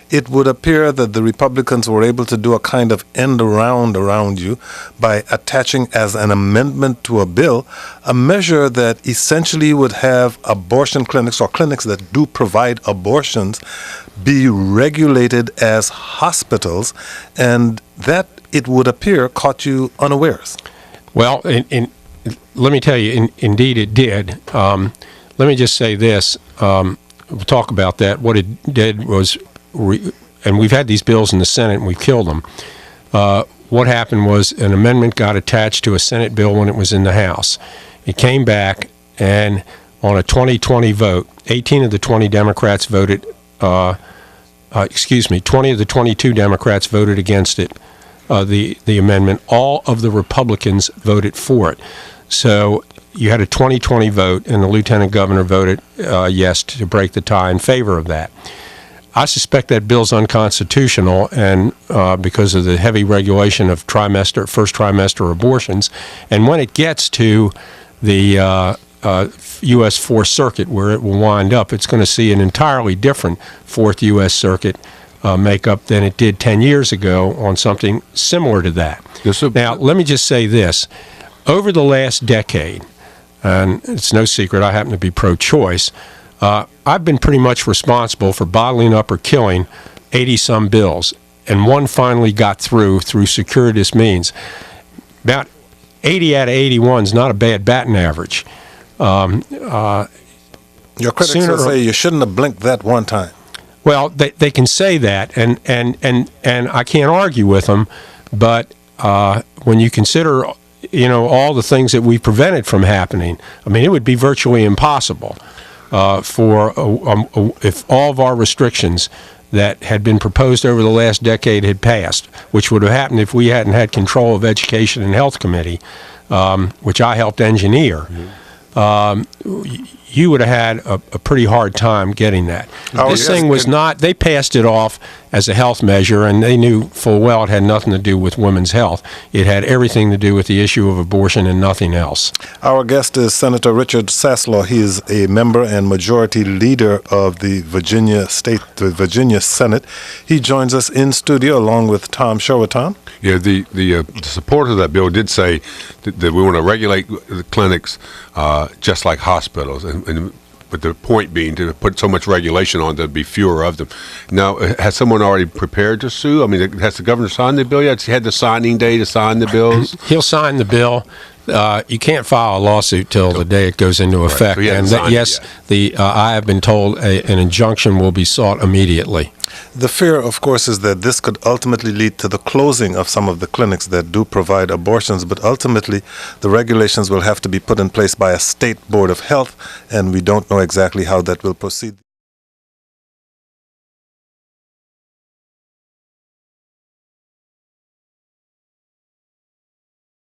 it would appear that the Republicans were able to do a kind of end around you by attaching as an amendment to a bill a measure that essentially would have abortion clinics or clinics that do provide abortions be regulated as hospitals, and that, it would appear, caught you unawares. Well, let me tell you, indeed it did. Let me just say this. We'll talk about that. What it did was, and we've had these bills in the Senate and we've killed them. What happened was an amendment got attached to a Senate bill when it was in the House. It came back, and on a 20-20 vote, 18 of the 20 Democrats voted, 20 of the 22 Democrats voted against it, the amendment. All of the Republicans voted for it. So you had a 20-20 vote, and the lieutenant governor voted yes to break the tie in favor of that. I suspect that bill's unconstitutional, and because of the heavy regulation of first trimester abortions. And when it gets to the U.S. Fourth Circuit, where it will wind up, it's going to see an entirely different Fourth U.S. Circuit makeup than it did 10 years ago on something similar to that. Now, let me just say this. Over the last decade, and it's no secret I happen to be pro-choice, I've been pretty much responsible for bottling up or killing 80-some bills, and one finally got through circuitous means. About 80 out of 81 is not a bad batting average. Your critics will say you shouldn't have blinked that one time. Well, they can say that, and I can't argue with them, but when you consider, all the things that we've prevented from happening, I mean, it would be virtually impossible if all of our restrictions that had been proposed over the last decade had passed, which would have happened if we hadn't had control of Education and Health Committee, which I helped engineer. You would have had a pretty hard time getting that. This thing was not, they passed it off as a health measure, and they knew full well it had nothing to do with women's health. It had everything to do with the issue of abortion and nothing else. Our guest is Senator Richard Saslaw. He is a member and majority leader of the Virginia Senate. He joins us in studio along with Tom Sherwood. Tom? Yeah, the supporter of that bill did say that we want to regulate the clinics just like hospitals, but the point being to put so much regulation on there'd be fewer of them. Now, has someone already prepared to sue? I mean, has the governor signed the bill yet? Has he had the signing day to sign the bills? He'll sign the bill. You can't file a lawsuit till the day it goes into effect. Right. So yes, I have been told an injunction will be sought immediately. The fear, of course, is that this could ultimately lead to the closing of some of the clinics that do provide abortions, but ultimately the regulations will have to be put in place by a state board of health, and we don't know exactly how that will proceed.